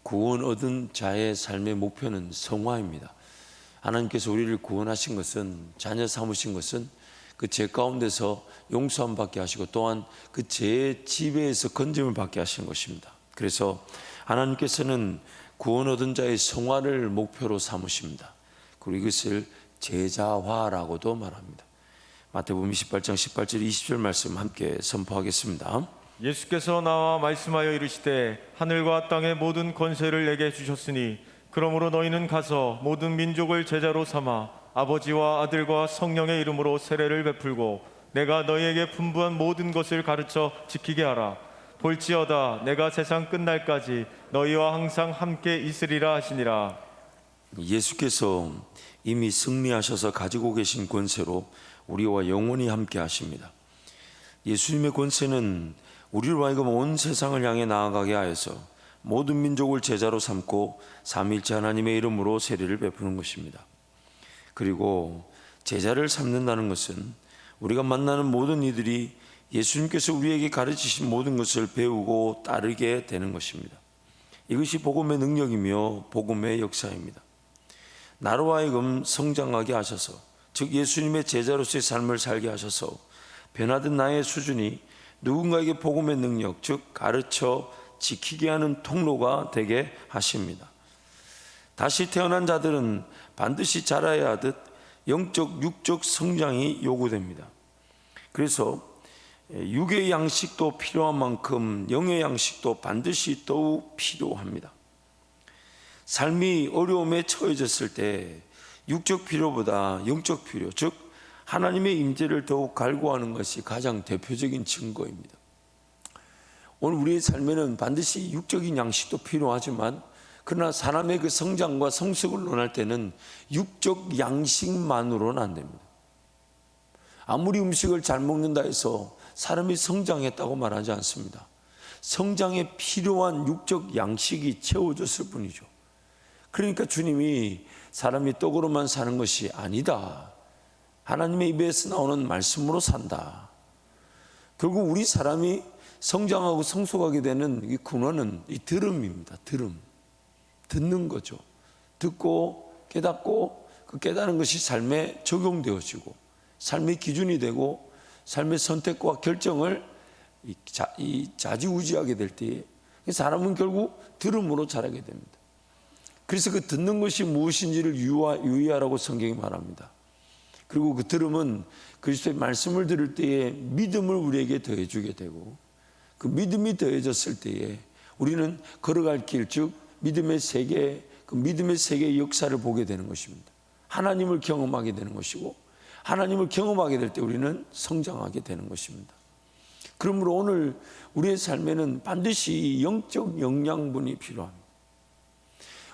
구원 얻은 자의 삶의 목표는 성화입니다. 하나님께서 우리를 구원하신 것은, 자녀 삼으신 것은 그 죄 가운데서 용서함 받게 하시고 또한 그 죄의 지배에서 건짐을 받게 하시는 것입니다. 그래서 하나님께서는 구원 얻은 자의 성화를 목표로 삼으십니다. 그리고 이것을 제자화라고도 말합니다. 마태복음 28장 18절 20절 말씀 함께 선포하겠습니다. 예수께서 나와 말씀하여 이르시되 하늘과 땅의 모든 권세를 내게 주셨으니 그러므로 너희는 가서 모든 민족을 제자로 삼아 아버지와 아들과 성령의 이름으로 세례를 베풀고 내가 너희에게 분부한 모든 것을 가르쳐 지키게 하라. 볼지어다 내가 세상 끝날까지 너희와 항상 함께 있으리라 하시니라. 예수께서 이미 승리하셔서 가지고 계신 권세로 우리와 영원히 함께 하십니다. 예수님의 권세는 우리로 하여금 온 세상을 향해 나아가게 하여서 모든 민족을 제자로 삼고 삼위일체 하나님의 이름으로 세례를 베푸는 것입니다. 그리고 제자를 삼는다는 것은 우리가 만나는 모든 이들이 예수님께서 우리에게 가르치신 모든 것을 배우고 따르게 되는 것입니다. 이것이 복음의 능력이며 복음의 역사입니다. 나로 하여금 성장하게 하셔서, 즉 예수님의 제자로서의 삶을 살게 하셔서 변화된 나의 수준이 누군가에게 복음의 능력, 즉 가르쳐 지키게 하는 통로가 되게 하십니다. 다시 태어난 자들은 반드시 자라야 하듯 영적, 육적 성장이 요구됩니다. 그래서 육의 양식도 필요한 만큼 영의 양식도 반드시 더욱 필요합니다. 삶이 어려움에 처해졌을 때 육적 필요보다 영적 필요, 즉 하나님의 임재를 더욱 갈구하는 것이 가장 대표적인 증거입니다. 오늘 우리의 삶에는 반드시 육적인 양식도 필요하지만 그러나 사람의 그 성장과 성숙을 논할 때는 육적 양식만으로는 안 됩니다. 아무리 음식을 잘 먹는다 해서 사람이 성장했다고 말하지 않습니다. 성장에 필요한 육적 양식이 채워졌을 뿐이죠. 그러니까 주님이 사람이 떡으로만 사는 것이 아니다, 하나님의 입에서 나오는 말씀으로 산다. 결국 우리 사람이 성장하고 성숙하게 되는 이 근원은 이 들음입니다. 들음, 듣는 거죠. 듣고 깨닫고 그 깨달은 것이 삶에 적용되어지고 삶의 기준이 되고 삶의 선택과 결정을 좌지우지하게 될 때에 사람은 결국 들음으로 자라게 됩니다. 그래서 그 듣는 것이 무엇인지를 유의하라고 성경이 말합니다. 그리고 그 들음은 그리스도의 말씀을 들을 때에 믿음을 우리에게 더해주게 되고 그 믿음이 더해졌을 때에 우리는 걸어갈 길, 즉 믿음의 세계, 그 믿음의 세계의 역사를 보게 되는 것입니다. 하나님을 경험하게 되는 것이고 하나님을 경험하게 될 때 우리는 성장하게 되는 것입니다. 그러므로 오늘 우리의 삶에는 반드시 영적 영양분이 필요합니다.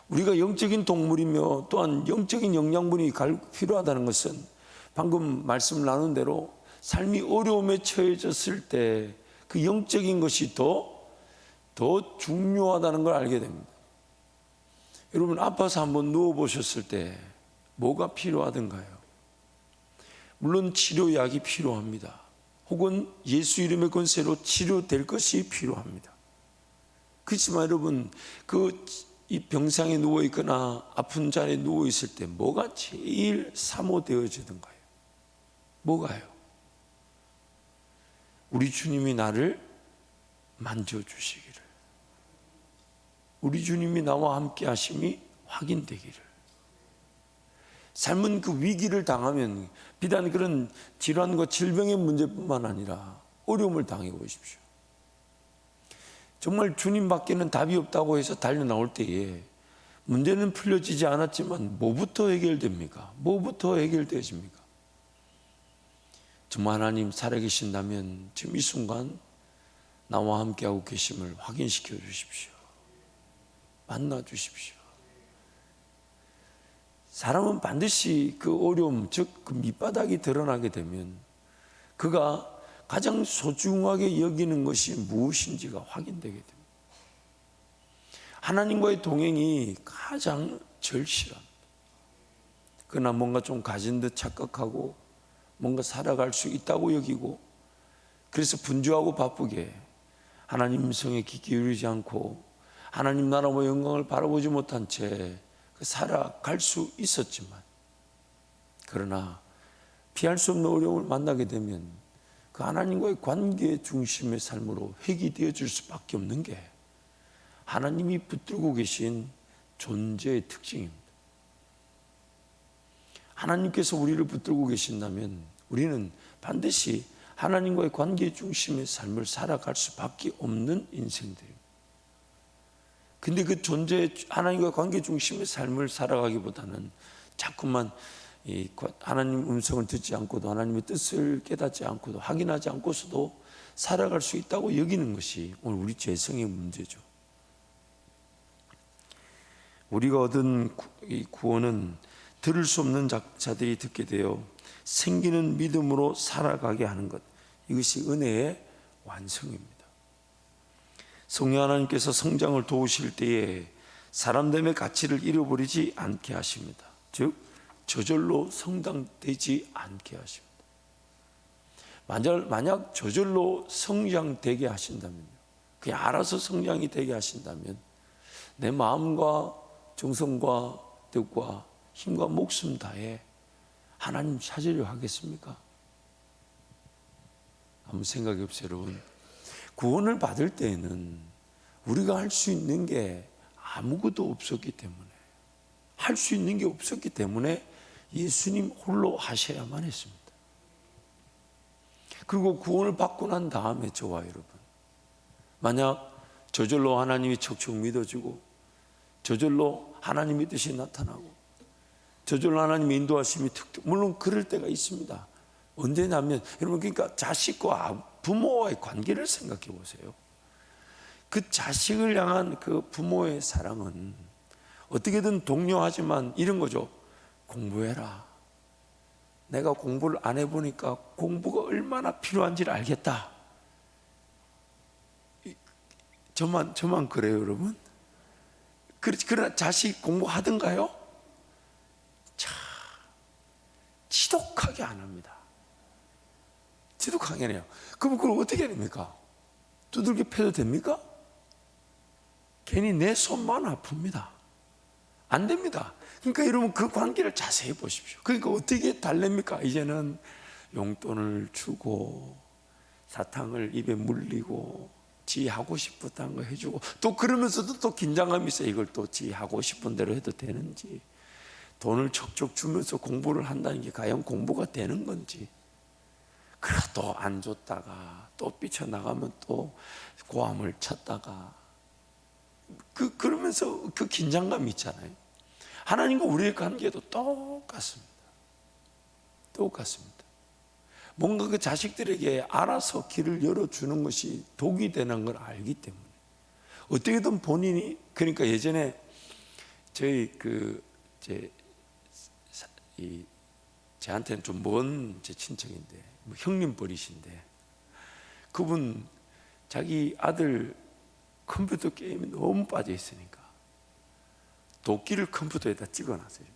우리가 영적인 동물이며 또한 영적인 영양분이 필요하다는 것은 방금 말씀 나눈 대로 삶이 어려움에 처해졌을 때 그 영적인 것이 더 중요하다는 걸 알게 됩니다. 여러분 아파서 한번 누워보셨을 때 뭐가 필요하던가요? 물론 치료약이 필요합니다. 혹은 예수 이름의 권세로 치료될 것이 필요합니다. 그렇지만 여러분 이 병상에 누워있거나 아픈 자리에 누워있을 때 뭐가 제일 사모되어지던가요? 뭐가요? 우리 주님이 나를 만져주시기를, 우리 주님이 나와 함께 하심이 확인되기를. 삶은 그 위기를 당하면 비단 그런 질환과 질병의 문제뿐만 아니라 어려움을 당해 보십시오. 정말 주님밖에는 답이 없다고 해서 달려나올 때에 문제는 풀려지지 않았지만 뭐부터 해결됩니까? 뭐부터 해결되어집니까? 정말 하나님 살아계신다면 지금 이 순간 나와 함께하고 계심을 확인시켜 주십시오. 만나 주십시오. 사람은 반드시 그 어려움, 즉 그 밑바닥이 드러나게 되면 그가 가장 소중하게 여기는 것이 무엇인지가 확인되게 됩니다. 하나님과의 동행이 가장 절실합니다. 그러나 뭔가 좀 가진 듯 착각하고 뭔가 살아갈 수 있다고 여기고 그래서 분주하고 바쁘게 하나님 음성에 귀 기울이지 않고 하나님 나라와 영광을 바라보지 못한 채 살아갈 수 있었지만, 그러나 피할 수 없는 어려움을 만나게 되면 그 하나님과의 관계 중심의 삶으로 회귀되어질 수밖에 없는 게 하나님이 붙들고 계신 존재의 특징입니다. 하나님께서 우리를 붙들고 계신다면 우리는 반드시 하나님과의 관계 중심의 삶을 살아갈 수밖에 없는 인생들입니다. 근데 그 하나님과의 관계 중심의 삶을 살아가기보다는 자꾸만 하나님 음성을 듣지 않고도, 하나님의 뜻을 깨닫지 않고도, 확인하지 않고서도 살아갈 수 있다고 여기는 것이 오늘 우리 죄성의 문제죠. 우리가 얻은 이 구원은 들을 수 없는 자들이 듣게 되어 생기는 믿음으로 살아가게 하는 것, 이것이 은혜의 완성입니다. 성령 하나님께서 성장을 도우실 때에 사람됨의 가치를 잃어버리지 않게 하십니다. 즉 저절로 성장되지 않게 하십니다. 만약 저절로 성장되게 하신다면요, 그냥 알아서 성장이 되게 하신다면 내 마음과 정성과 뜻과 힘과 목숨 다해 하나님 찾으려 하겠습니까? 한번 생각해 보세요, 여러분. 구원을 받을 때에는 우리가 할 수 있는 게 아무것도 없었기 때문에, 할 수 있는 게 없었기 때문에 예수님 홀로 하셔야만 했습니다. 그리고 구원을 받고 난 다음에 저와 여러분, 만약 저절로 하나님이 척척 믿어지고, 저절로 하나님의 뜻이 나타나고, 저절로 하나님의 인도하심이 물론 그럴 때가 있습니다. 언제냐면 여러분, 그러니까 자식과 부모와의 관계를 생각해 보세요. 그 자식을 향한 그 부모의 사랑은 어떻게든 독려하지만 이런 거죠. 공부해라. 내가 공부를 안 해보니까 공부가 얼마나 필요한지를 알겠다. 저만 그래요, 여러분? 그러나 자식 공부하던가요? 참 지독하게 안 합니다. 지독하게 해요. 그럼 그걸 어떻게 합니까? 두들겨 패도 됩니까? 괜히 내 손만 아픕니다. 안 됩니다. 그러니까 여러분, 그 관계를 자세히 보십시오. 그러니까 어떻게 달랩니까? 이제는 용돈을 주고 사탕을 입에 물리고 지 하고 싶었다는 거 해주고, 또 그러면서도 또 긴장감이 있어요. 이걸 또 지 하고 싶은 대로 해도 되는지, 돈을 척척 주면서 공부를 한다는 게 과연 공부가 되는 건지. 그래도 안 줬다가 또 삐쳐나가면 또 고함을 쳤다가, 그러면서 그 긴장감이 있잖아요. 하나님과 우리의 관계도 똑같습니다. 똑같습니다. 뭔가 그 자식들에게 알아서 길을 열어주는 것이 독이 되는 걸 알기 때문에, 어떻게든 본인이, 그러니까 예전에 저희 제한테는 좀 먼 제 친척인데, 뭐 형님 버리신데, 그분 자기 아들 컴퓨터 게임에 너무 빠져 있으니까 도끼를 컴퓨터에다 찍어놨어요.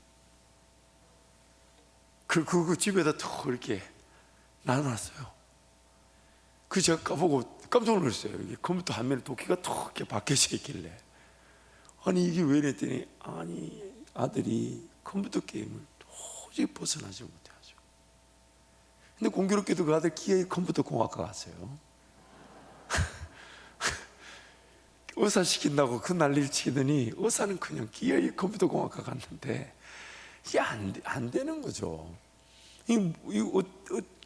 그 집에다 또 이렇게 놔놨어요. 제가 까보고 깜짝 놀랐어요. 이게 컴퓨터 화면에 도끼가 톡 이렇게 박혀져 있길래, 아니 이게 왜 이랬더니, 아니 아들이 컴퓨터 게임을 도저히 벗어나지 못해가지고, 근데 공교롭게도 그 아들 기아의 컴퓨터 공학과 갔어요. 의사 시킨다고 그 난리를 치더니 의사는 그냥 기아의 컴퓨터 공학과 갔는데 이게 안 되는 거죠.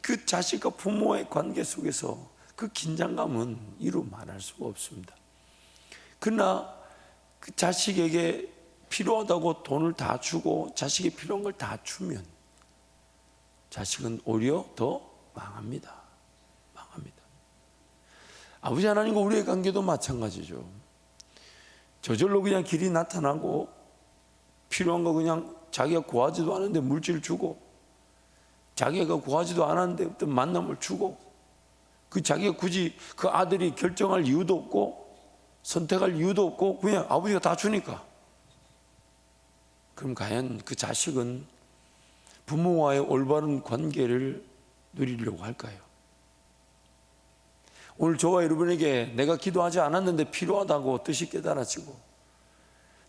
그 자식과 부모의 관계 속에서 그 긴장감은 이루 말할 수가 없습니다. 그러나 그 자식에게 필요하다고 돈을 다 주고 자식이 필요한 걸 다 주면 자식은 오히려 더 망합니다. 망합니다. 아버지 하나님과 우리의 관계도 마찬가지죠. 저절로 그냥 길이 나타나고 필요한 거 그냥 자기가 구하지도 않은데 물질 주고, 자기가 구하지도 않았는데 어떤 만남을 주고, 그 자기가 굳이 그 아들이 결정할 이유도 없고 선택할 이유도 없고 그냥 아버지가 다 주니까. 그럼 과연 그 자식은 부모와의 올바른 관계를 누리려고 할까요? 오늘 저와 여러분에게 내가 기도하지 않았는데 필요하다고 뜻이 깨달아지고,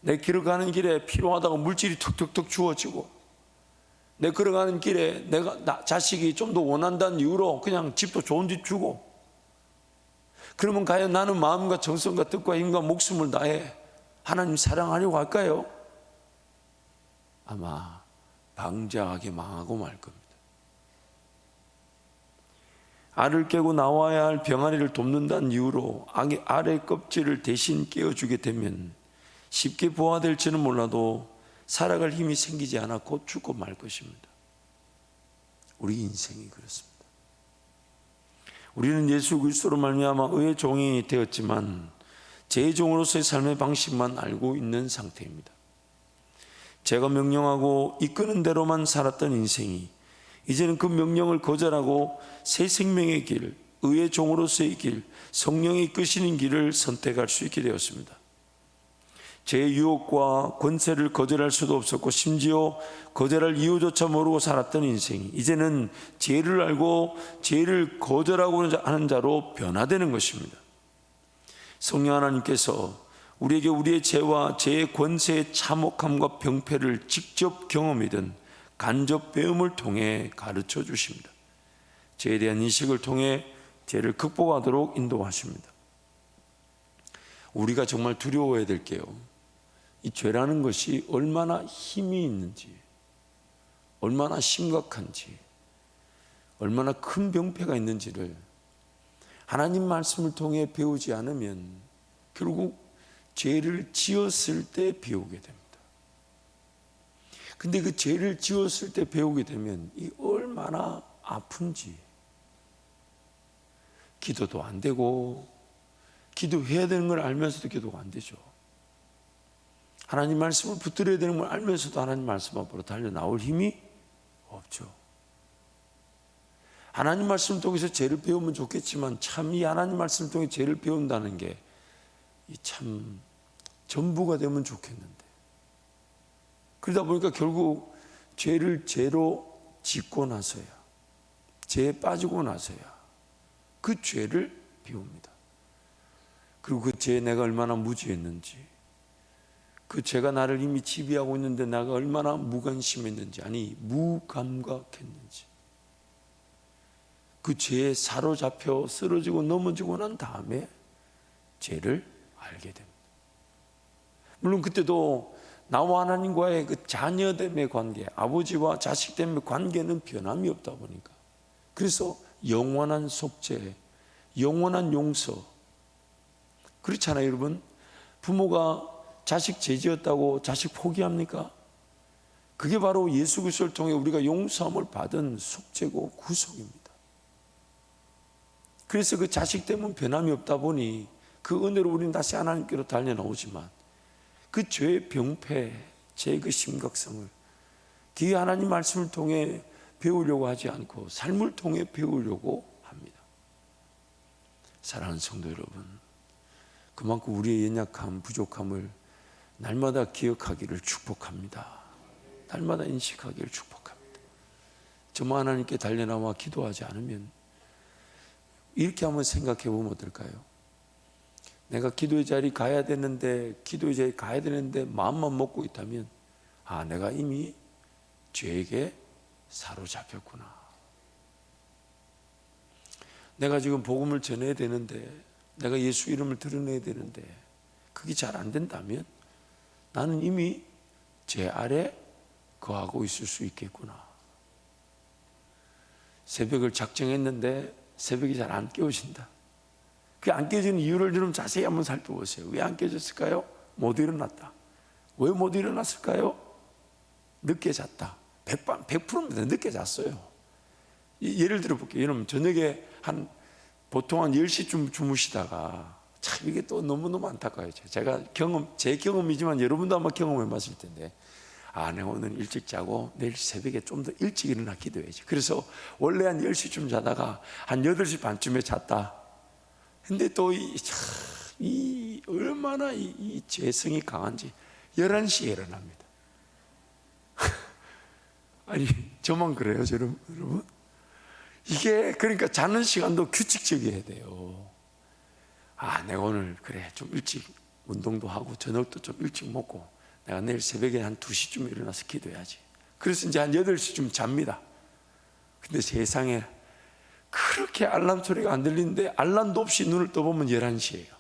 내 걸어가는 길에 필요하다고 물질이 툭툭툭 주어지고, 내 걸어가는 길에 내가 자식이 좀 더 원한다는 이유로 그냥 집도 좋은 집 주고, 그러면 과연 나는 마음과 정성과 뜻과 힘과 목숨을 다해 하나님 사랑하려고 할까요? 아마 방자하게 망하고 말 겁니다. 알을 깨고 나와야 할 병아리를 돕는다는 이유로 알의 껍질을 대신 깨어주게 되면 쉽게 부화될지는 몰라도 살아갈 힘이 생기지 않아 곧 죽고 말 것입니다. 우리 인생이 그렇습니다. 우리는 예수 그리스도로 말미암아 의의 종이 되었지만 제 종으로서의 삶의 방식만 알고 있는 상태입니다. 제가 명령하고 이끄는 대로만 살았던 인생이 이제는 그 명령을 거절하고 새 생명의 길, 의의 종으로서의 길, 성령이 이끄시는 길을 선택할 수 있게 되었습니다. 제 유혹과 권세를 거절할 수도 없었고 심지어 거절할 이유조차 모르고 살았던 인생이 이제는 죄를 알고 죄를 거절하고 하는 자로 변화되는 것입니다. 성령 하나님께서 우리에게 우리의 죄와 죄의 권세의 참혹함과 병폐를 직접 경험이든 간접 배움을 통해 가르쳐 주십니다. 죄에 대한 인식을 통해 죄를 극복하도록 인도하십니다. 우리가 정말 두려워해야 될 게요, 이 죄라는 것이 얼마나 힘이 있는지, 얼마나 심각한지, 얼마나 큰 병폐가 있는지를 하나님 말씀을 통해 배우지 않으면 결국 죄를 지었을 때 배우게 됩니다. 근데 그 죄를 지었을 때 배우게 되면 이 얼마나 아픈지, 기도도 안 되고 기도해야 되는 걸 알면서도 기도가 안 되죠. 하나님 말씀을 붙들어야 되는 걸 알면서도 하나님 말씀 앞으로 달려나올 힘이 없죠. 하나님 말씀을 통해서 죄를 배우면 좋겠지만 참 이 하나님 말씀을 통해 죄를 배운다는 게 참 전부가 되면 좋겠는데, 그러다 보니까 결국 죄를 죄로 짓고 나서야, 죄에 빠지고 나서야 그 죄를 비웁니다. 그리고 그 죄에 내가 얼마나 무지했는지, 그 죄가 나를 이미 지배하고 있는데 내가 얼마나 무관심했는지, 아니 무감각했는지, 그 죄에 사로잡혀 쓰러지고 넘어지고 난 다음에 죄를 알게 됩니다. 물론 그때도 나와 하나님과의 그 자녀됨의 관계, 아버지와 자식됨의 관계는 변함이 없다 보니까, 그래서 영원한 속죄, 영원한 용서. 그렇잖아요, 여러분. 부모가 자식 죄지었다고 자식 포기합니까? 그게 바로 예수 그리스도를 통해 우리가 용서함을 받은 속죄고 구속입니다. 그래서 그 자식 때문에 변함이 없다 보니 그 은혜로 우리는 다시 하나님께로 달려나오지만 그 죄의 병폐, 죄의 그 심각성을 그 하나님 말씀을 통해 배우려고 하지 않고 삶을 통해 배우려고 합니다. 사랑하는 성도 여러분, 그만큼 우리의 연약함, 부족함을 날마다 기억하기를 축복합니다. 날마다 인식하기를 축복합니다. 정말 하나님께 달려나와 기도하지 않으면 이렇게 한번 생각해 보면 어떨까요? 내가 기도의 자리에 가야 되는데 마음만 먹고 있다면, 아, 내가 이미 죄에게 사로잡혔구나. 내가 지금 복음을 전해야 되는데, 내가 예수 이름을 드러내야 되는데 그게 잘 안 된다면 나는 이미 죄 아래 거하고 있을 수 있겠구나. 새벽을 작정했는데 새벽이 잘 안 깨어진다. 그 안 깨어지는 이유를 좀 자세히 한번 살펴보세요. 왜 안 깨어졌을까요? 못 일어났다. 왜 못 일어났을까요? 늦게 잤다. 100%입니다. 늦게 zas어요. 예를 들어 볼게요. 여러분, 저녁에 보통 한 10시쯤 주무시다가, 참 이게 또 너무너무 안타까워요. 제 경험이지만 여러분도 아마 경험해 봤을 텐데, 아, 내가 오늘 일찍 자고 내일 새벽에 좀 더 일찍 일어나 기도해야지. 그래서 원래 한 10시쯤 자다가 한 8시 반쯤에 잤다. 근데 또 얼마나 이 죄성이 강한지 11시에 일어납니다. 아니, 저만 그래요, 여러분? 이게 그러니까 자는 시간도 규칙적이어야 돼요. 내가 오늘 그래 좀 일찍 운동도 하고 저녁도 좀 일찍 먹고 내가 내일 새벽에 한 2시쯤 일어나서 기도해야지. 그래서 이제 한 8시쯤 잡니다. 근데 세상에 그렇게 알람 소리가 안 들리는데 알람도 없이 눈을 떠보면 11시예요.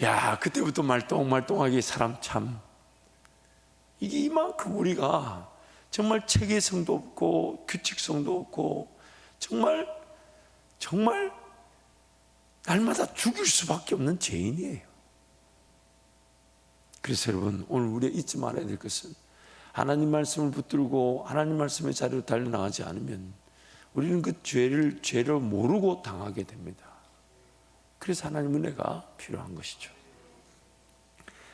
야, 그때부터 말똥말똥하게 사람 참, 이게 이만큼 우리가 정말 체계성도 없고 규칙성도 없고 정말 날마다 죽일 수밖에 없는 죄인이에요. 그래서 여러분, 오늘 우리가 잊지 말아야 될 것은 하나님 말씀을 붙들고 하나님 말씀의 자리로 달려나가지 않으면 우리는 그 죄를 모르고 당하게 됩니다. 그래서 하나님 은혜가 필요한 것이죠.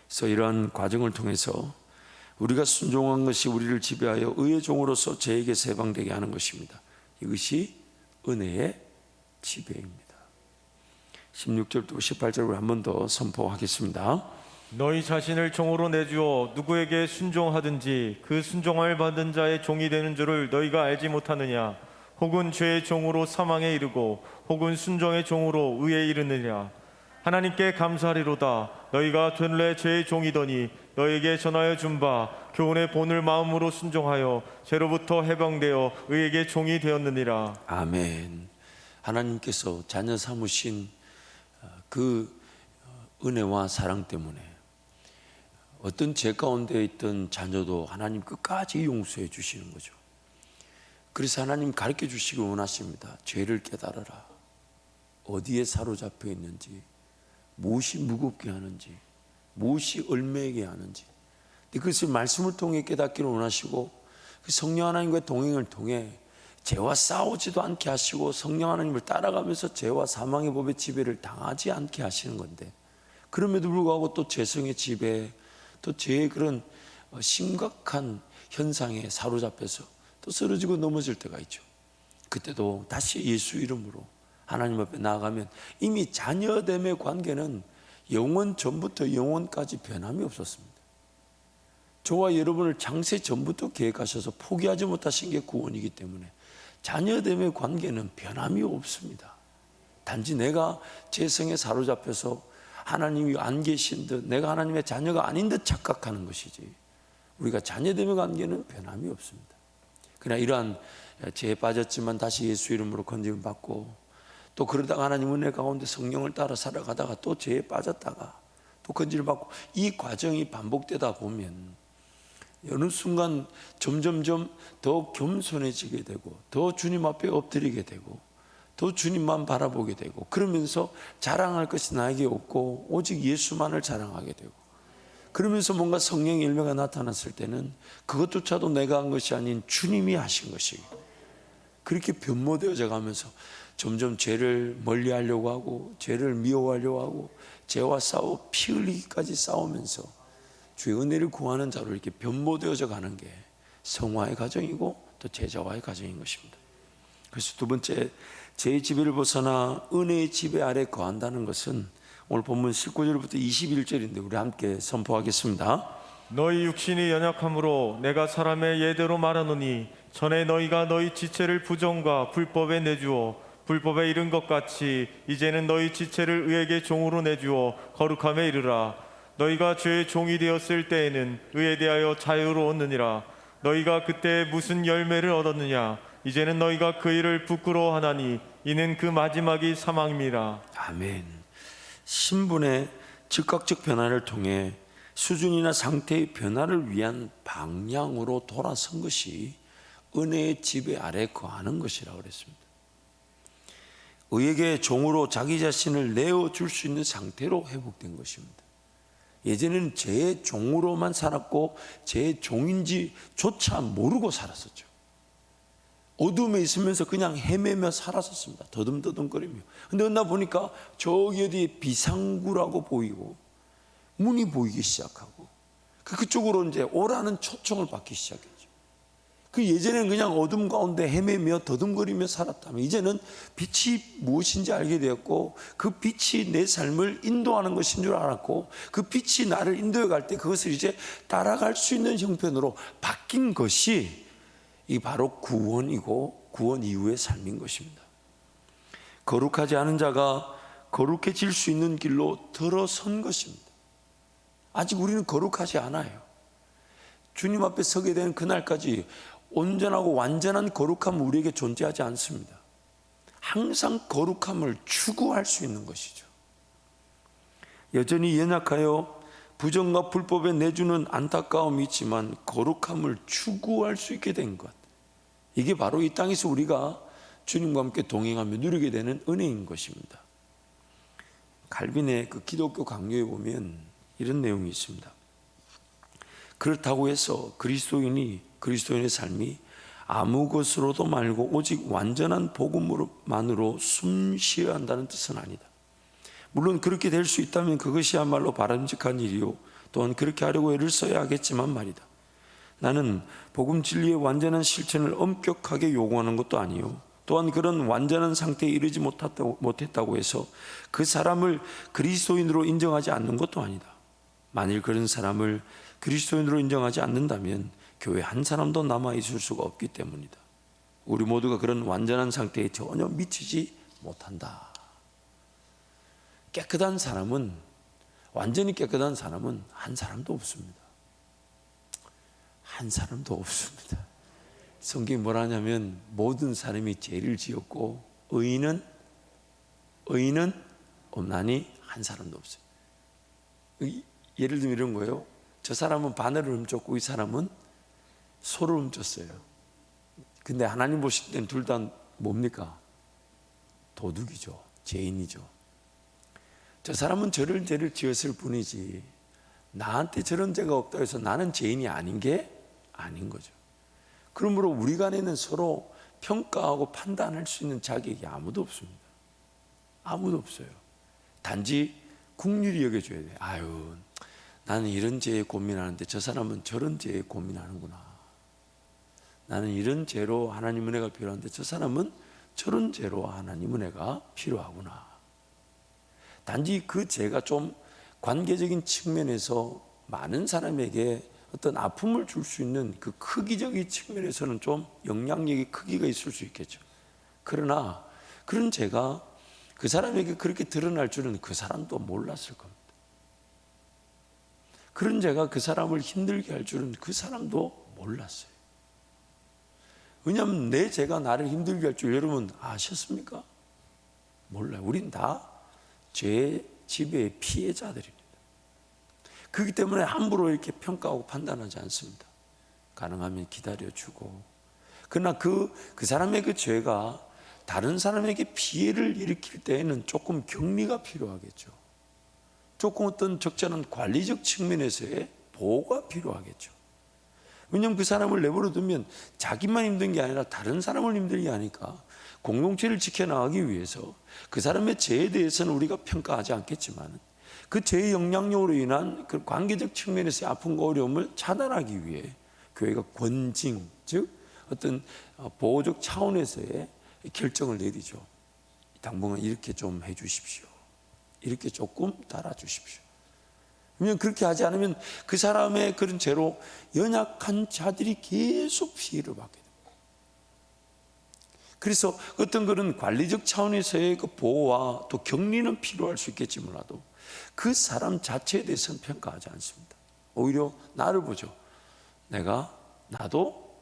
그래서 이러한 과정을 통해서 우리가 순종한 것이 우리를 지배하여 의의 종으로서 죄에게서 해방되게 하는 것입니다. 이것이 은혜의 지배입니다. 16절부터 18절을 한 번 더 선포하겠습니다. 너희 자신을 종으로 내주어 누구에게 순종하든지 그 순종을 받은 자의 종이 되는 줄을 너희가 알지 못하느냐? 혹은 죄의 종으로 사망에 이르고 혹은 순종의 종으로 의에 이르느냐? 하나님께 감사하리로다. 너희가 전래 죄의 종이더니 너희에게 전하여 준 바 교훈의 본을 마음으로 순종하여 죄로부터 해방되어 의에게 종이 되었느니라. 아멘. 하나님께서 자녀 삼으신 그 은혜와 사랑 때문에 어떤 죄 가운데 있던 자녀도 하나님 끝까지 용서해 주시는 거죠. 그래서 하나님 가르쳐 주시길 원하십니다. 죄를 깨달아라. 어디에 사로잡혀 있는지, 무엇이 무겁게 하는지, 무엇이 얽매이게 하는지, 그것을 말씀을 통해 깨닫기를 원하시고 그 성령 하나님과의 동행을 통해 죄와 싸우지도 않게 하시고 성령 하나님을 따라가면서 죄와 사망의 법의 지배를 당하지 않게 하시는 건데, 그럼에도 불구하고 또 죄성의 지배, 또 죄의 그런 심각한 현상에 사로잡혀서 또 쓰러지고 넘어질 때가 있죠. 그때도 다시 예수 이름으로 하나님 앞에 나아가면 이미 자녀됨의 관계는 영원 전부터 영원까지 변함이 없었습니다. 저와 여러분을 창세 전부터 계획하셔서 포기하지 못하신 게 구원이기 때문에 자녀됨의 관계는 변함이 없습니다. 단지 내가 죄성에 사로잡혀서 하나님이 안 계신 듯, 내가 하나님의 자녀가 아닌 듯 착각하는 것이지, 우리가 자녀됨의 관계는 변함이 없습니다. 그러나 이러한 죄에 빠졌지만 다시 예수 이름으로 건짐을 받고, 또 그러다가 하나님 은혜 가운데 성령을 따라 살아가다가 또 죄에 빠졌다가 또 건짐을 받고, 이 과정이 반복되다 보면 어느 순간 점점점 더 겸손해지게 되고, 더 주님 앞에 엎드리게 되고, 더 주님만 바라보게 되고, 그러면서 자랑할 것이 나에게 없고 오직 예수만을 자랑하게 되고, 그러면서 뭔가 성령의 열매가 나타났을 때는 그것조차도 내가 한 것이 아닌 주님이 하신 것이고, 그렇게 변모되어져 가면서 점점 죄를 멀리하려고 하고 죄를 미워하려고 하고 죄와 싸워 피 흘리기까지 싸우면서 주의 은혜를 구하는 자로 이렇게 변모되어져 가는 게 성화의 과정이고 또 제자화의 과정인 것입니다. 그래서 두 번째, 죄의 지배를 벗어나 은혜의 지배 아래 거한다는 것은 오늘 본문 19절부터 21절인데 우리 함께 선포하겠습니다. 너희 육신이 연약함으로 내가 사람의 예대로 말하노니 전에 너희가 너희 지체를 부정과 불법에 내주어 불법에 이른 것 같이 이제는 너희 지체를 의에게 종으로 내주어 거룩함에 이르라. 너희가 죄의 종이 되었을 때에는 의에 대하여 자유로웠느니라. 너희가 그때 무슨 열매를 얻었느냐? 이제는 너희가 그 일을 부끄러워하나니 이는 그 마지막이 사망임이라. 아멘. 신분의 즉각적 변화를 통해 수준이나 상태의 변화를 위한 방향으로 돌아선 것이 은혜의 지배 아래 거하는 것이라고 그랬습니다. 의에게 종으로 자기 자신을 내어줄 수 있는 상태로 회복된 것입니다. 예전에는 죄의 종으로만 살았고 죄의 종인지조차 모르고 살았었죠. 어둠에 있으면서 그냥 헤매며 살았었습니다. 더듬더듬거리며. 근데 어느 날 보니까 저기 어디에 비상구라고 보이고 문이 보이기 시작하고 그쪽으로 이제 오라는 초청을 받기 시작했죠. 그 예전에는 그냥 어둠 가운데 헤매며 더듬거리며 살았다면 이제는 빛이 무엇인지 알게 되었고 그 빛이 내 삶을 인도하는 것인 줄 알았고 그 빛이 나를 인도해 갈 때 그것을 이제 따라갈 수 있는 형편으로 바뀐 것이 이 바로 구원이고 구원 이후의 삶인 것입니다. 거룩하지 않은 자가 거룩해질 수 있는 길로 들어선 것입니다. 아직 우리는 거룩하지 않아요. 주님 앞에 서게 되는 그날까지 온전하고 완전한 거룩함은 우리에게 존재하지 않습니다. 항상 거룩함을 추구할 수 있는 것이죠. 여전히 연약하여 부정과 불법에 내주는 안타까움이 있지만 거룩함을 추구할 수 있게 된 것, 이게 바로 이 땅에서 우리가 주님과 함께 동행하며 누리게 되는 은혜인 것입니다. 칼빈의 그 기독교 강요에 보면 이런 내용이 있습니다. 그렇다고 해서 그리스도인의 삶이 아무 것으로도 말고 오직 완전한 복음으로만으로 숨쉬어야 한다는 뜻은 아니다. 물론 그렇게 될 수 있다면 그것이야말로 바람직한 일이요, 또한 그렇게 하려고 애를 써야 하겠지만 말이다. 나는 복음 진리의 완전한 실천을 엄격하게 요구하는 것도 아니요, 또한 그런 완전한 상태에 이르지 못했다고 해서 그 사람을 그리스도인으로 인정하지 않는 것도 아니다. 만일 그런 사람을 그리스도인으로 인정하지 않는다면 교회 한 사람도 남아 있을 수가 없기 때문이다. 우리 모두가 그런 완전한 상태에 전혀 미치지 못한다. 깨끗한 사람은, 완전히 깨끗한 사람은 한 사람도 없습니다. 한 사람도 없습니다. 성경이 뭐라 하냐면 모든 사람이 죄를 지었고 의인은 없나니 한 사람도 없어요. 예를 들면 이런 거예요. 저 사람은 바늘을 훔쳤고 이 사람은 소를 훔쳤어요. 근데 하나님 보실 땐 둘 다 뭡니까? 도둑이죠. 죄인이죠. 저 사람은 저런 죄를 지었을 뿐이지 나한테 저런 죄가 없다 해서 나는 죄인이 아닌 게 아닌 거죠. 그러므로 우리 간에는 서로 평가하고 판단할 수 있는 자격이 아무도 없습니다. 아무도 없어요. 단지 국률이 여겨줘야 돼요. 아유, 나는 이런 죄에 고민하는데 저 사람은 저런 죄에 고민하는구나. 나는 이런 죄로 하나님 은혜가 필요한데 저 사람은 저런 죄로 하나님 은혜가 필요하구나. 단지 그 죄가 좀 관계적인 측면에서 많은 사람에게 어떤 아픔을 줄 수 있는 그 크기적인 측면에서는 좀 영향력이 크기가 있을 수 있겠죠. 그러나 그런 죄가 그 사람에게 그렇게 드러날 줄은 그 사람도 몰랐을 겁니다. 그런 죄가 그 사람을 힘들게 할 줄은 그 사람도 몰랐어요. 왜냐하면 내 죄가 나를 힘들게 할 줄 여러분 아셨습니까? 몰라요. 우린 다 죄의 지배의 피해자들입니다. 그렇기 때문에 함부로 이렇게 평가하고 판단하지 않습니다. 가능하면 기다려주고, 그러나 그 사람의 그 죄가 다른 사람에게 피해를 일으킬 때에는 조금 격리가 필요하겠죠. 조금 어떤 적절한 관리적 측면에서의 보호가 필요하겠죠. 왜냐하면 그 사람을 내버려 두면 자기만 힘든 게 아니라 다른 사람을 힘들게 하니까 공동체를 지켜나가기 위해서 그 사람의 죄에 대해서는 우리가 평가하지 않겠지만 그 죄의 영향력으로 인한 그 관계적 측면에서의 아픔과 어려움을 차단하기 위해 교회가 권징, 즉 어떤 보호적 차원에서의 결정을 내리죠. 당분간 이렇게 좀 해주십시오. 이렇게 조금 달아주십시오. 왜냐하면 그렇게 하지 않으면 그 사람의 그런 죄로 연약한 자들이 계속 피해를 받게 됩니다. 그래서 어떤 그런 관리적 차원에서의 그 보호와 또 격리는 필요할 수 있겠지 몰라도 그 사람 자체에 대해서는 평가하지 않습니다. 오히려 나를 보죠. 나도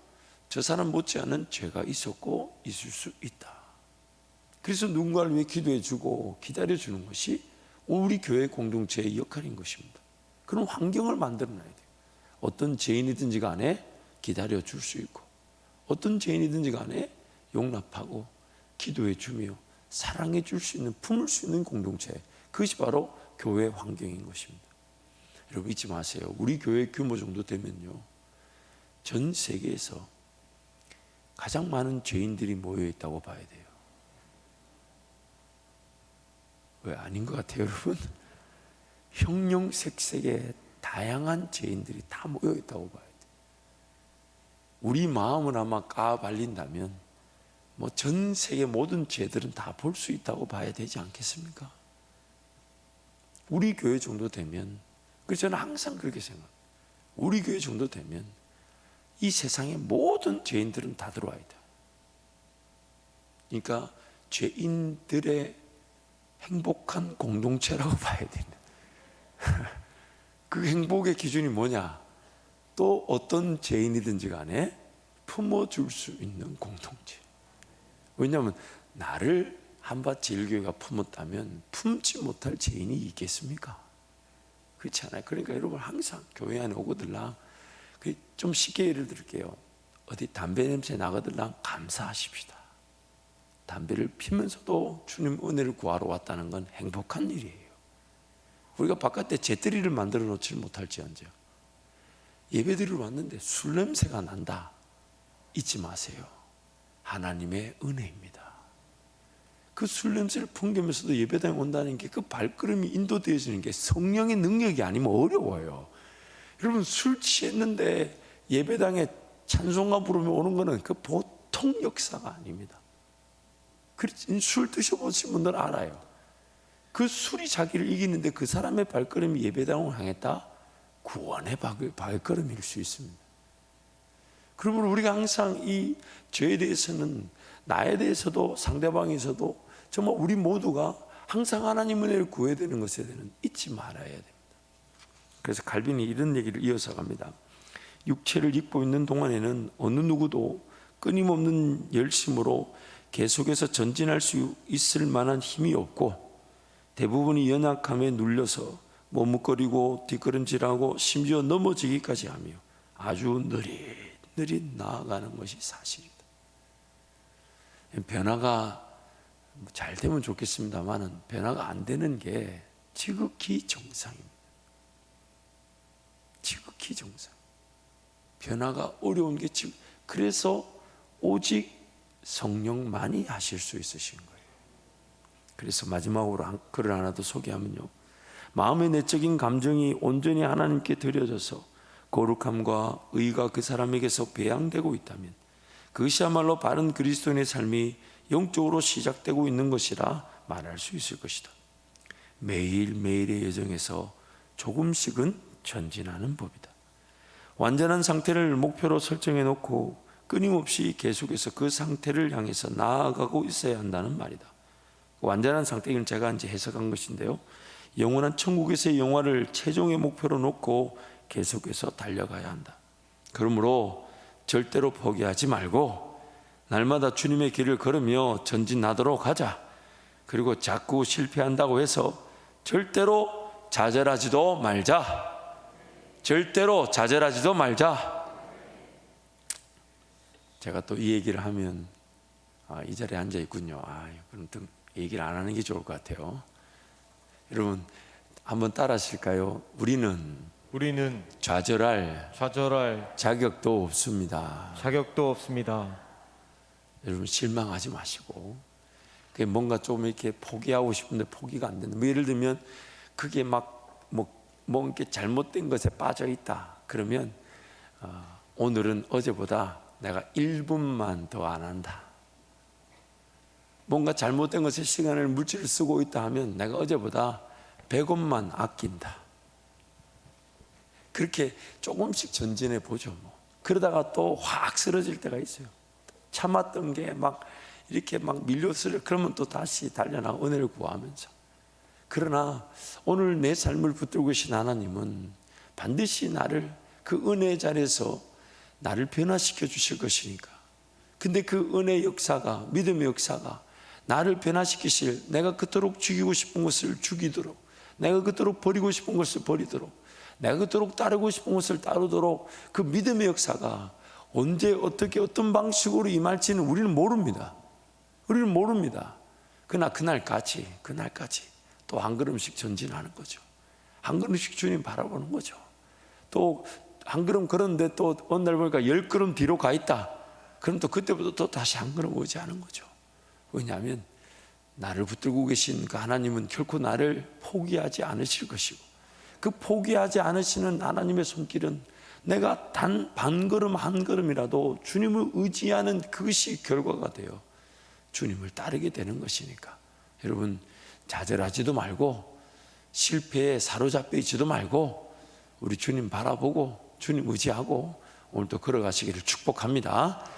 저 사람 못지않은 죄가 있었고 있을 수 있다. 그래서 누군가를 위해 기도해 주고 기다려 주는 것이 우리 교회 공동체의 역할인 것입니다. 그런 환경을 만들어 놔야 돼요. 어떤 죄인이든지 간에 기다려 줄 수 있고 어떤 죄인이든지 간에 용납하고 기도해 주며 사랑해 줄 수 있는, 품을 수 있는 공동체, 그것이 바로 교회 환경인 것입니다. 여러분 잊지 마세요. 우리 교회 규모 정도 되면요, 전 세계에서 가장 많은 죄인들이 모여 있다고 봐야 돼요. 왜 아닌 것 같아요, 여러분? 형형색색의 다양한 죄인들이 다 모여 있다고 봐야 돼요. 우리 마음을 아마 까발린다면 뭐 전 세계 모든 죄들은 다 볼 수 있다고 봐야 되지 않겠습니까? 우리 교회 정도 되면, 그래서 저는 항상 그렇게 생각합니다. 우리 교회 정도 되면 이 세상의 모든 죄인들은 다 들어와야 돼. 그러니까 죄인들의 행복한 공동체라고 봐야 됩니다. 그 행복의 기준이 뭐냐? 또 어떤 죄인이든지 간에 품어줄 수 있는 공동체. 왜냐하면 나를 한밭 제일교회가 품었다면 품지 못할 죄인이 있겠습니까? 그렇지 않아요. 그러니까 여러분 항상 교회 안에 오거들랑 좀 쉽게 예를 들게요. 어디 담배 냄새 나거들랑 감사하십시다. 담배를 피면서도 주님 은혜를 구하러 왔다는 건 행복한 일이에요. 우리가 바깥에 재떨이를 만들어 놓지 못할지언정 예배드리러 왔는데 술 냄새가 난다, 잊지 마세요. 하나님의 은혜입니다. 그 술 냄새를 풍기면서도 예배당에 온다는 게, 그 발걸음이 인도되어지는 게 성령의 능력이 아니면 어려워요. 여러분, 술 취했는데 예배당에 찬송가 부르며 오는 거는 그 보통 역사가 아닙니다. 술 드셔보신 분들은 알아요. 그 술이 자기를 이기는데 그 사람의 발걸음이 예배당을 향했다? 구원의 발걸음일 수 있습니다. 그러면 우리가 항상 이 죄에 대해서는, 나에 대해서도 상대방에서도 정말 우리 모두가 항상 하나님 은혜를 구해야 되는 것에 대해서는 잊지 말아야 됩니다. 그래서 칼빈이 이런 얘기를 이어서 갑니다. 육체를 입고 있는 동안에는 어느 누구도 끊임없는 열심으로 계속해서 전진할 수 있을 만한 힘이 없고, 대부분이 연약함에 눌려서 머뭇거리고 뒷걸음질하고 심지어 넘어지기까지 하며 아주 느릿느릿 나아가는 것이 사실이다. 변화가 잘 되면 좋겠습니다만 변화가 안 되는 게 지극히 정상입니다. 지극히 정상. 변화가 어려운 게 그래서 오직 성령만이 하실 수 있으신 거예요. 그래서 마지막으로 글을 하나 더 소개하면요, 마음의 내적인 감정이 온전히 하나님께 드려져서 거룩함과 의가 그 사람에게서 배양되고 있다면 그것이야말로 바른 그리스도인의 삶이 영적으로 시작되고 있는 것이라 말할 수 있을 것이다. 매일매일의 여정에서 조금씩은 전진하는 법이다. 완전한 상태를 목표로 설정해 놓고 끊임없이 계속해서 그 상태를 향해서 나아가고 있어야 한다는 말이다. 완전한 상태는 제가 이제 해석한 것인데요, 영원한 천국에서의 영화를 최종의 목표로 놓고 계속해서 달려가야 한다. 그러므로 절대로 포기하지 말고 날마다 주님의 길을 걸으며 전진하도록 하자. 그리고 자꾸 실패한다고 해서 절대로 좌절하지도 말자. 절대로 좌절하지도 말자. 제가 또 이 얘기를 하면 이 자리에 앉아 있군요. 그럼 또 얘기를 안 하는 게 좋을 것 같아요. 여러분 한번 따라 하실까요? 우리는 좌절할 자격도 없습니다. 여러분 실망하지 마시고, 그게 뭔가 좀 이렇게 포기하고 싶은데 포기가 안 된다. 예를 들면 그게 뭐 이렇게 잘못된 것에 빠져 있다. 그러면 오늘은 어제보다 내가 1분만 더 안 한다. 뭔가 잘못된 것에 시간을, 물질을 쓰고 있다 하면 내가 어제보다 100원만 아낀다. 그렇게 조금씩 전진해 보죠. 그러다가 또 확 쓰러질 때가 있어요. 참았던 게 이렇게 밀려쓰려, 그러면 또 다시 달려나가 은혜를 구하면서. 그러나 오늘 내 삶을 붙들고 계신 하나님은 반드시 나를 그 은혜의 자리에서 나를 변화시켜 주실 것이니까. 근데 그 은혜의 역사가, 믿음의 역사가 나를 변화시키실, 내가 그토록 죽이고 싶은 것을 죽이도록, 내가 그토록 버리고 싶은 것을 버리도록, 내가 그토록 따르고 싶은 것을 따르도록 그 믿음의 역사가 언제 어떻게 어떤 방식으로 임할지는 우리는 모릅니다. 그러나 그날까지 또 한 걸음씩 전진하는 거죠. 한 걸음씩 주님 바라보는 거죠. 또 한 걸음 걸었는데 또 어느 날 보니까 10걸음 뒤로 가 있다. 그럼 또 그때부터 또 다시 한 걸음 오지 않은 거죠. 왜냐하면 나를 붙들고 계신 그 하나님은 결코 나를 포기하지 않으실 것이고, 그 포기하지 않으시는 하나님의 손길은 내가 단 반 걸음 한 걸음이라도 주님을 의지하는 그것이 결과가 되어 주님을 따르게 되는 것이니까, 여러분 좌절하지도 말고 실패에 사로잡혀 있지도 말고 우리 주님 바라보고 주님 의지하고 오늘도 걸어가시기를 축복합니다.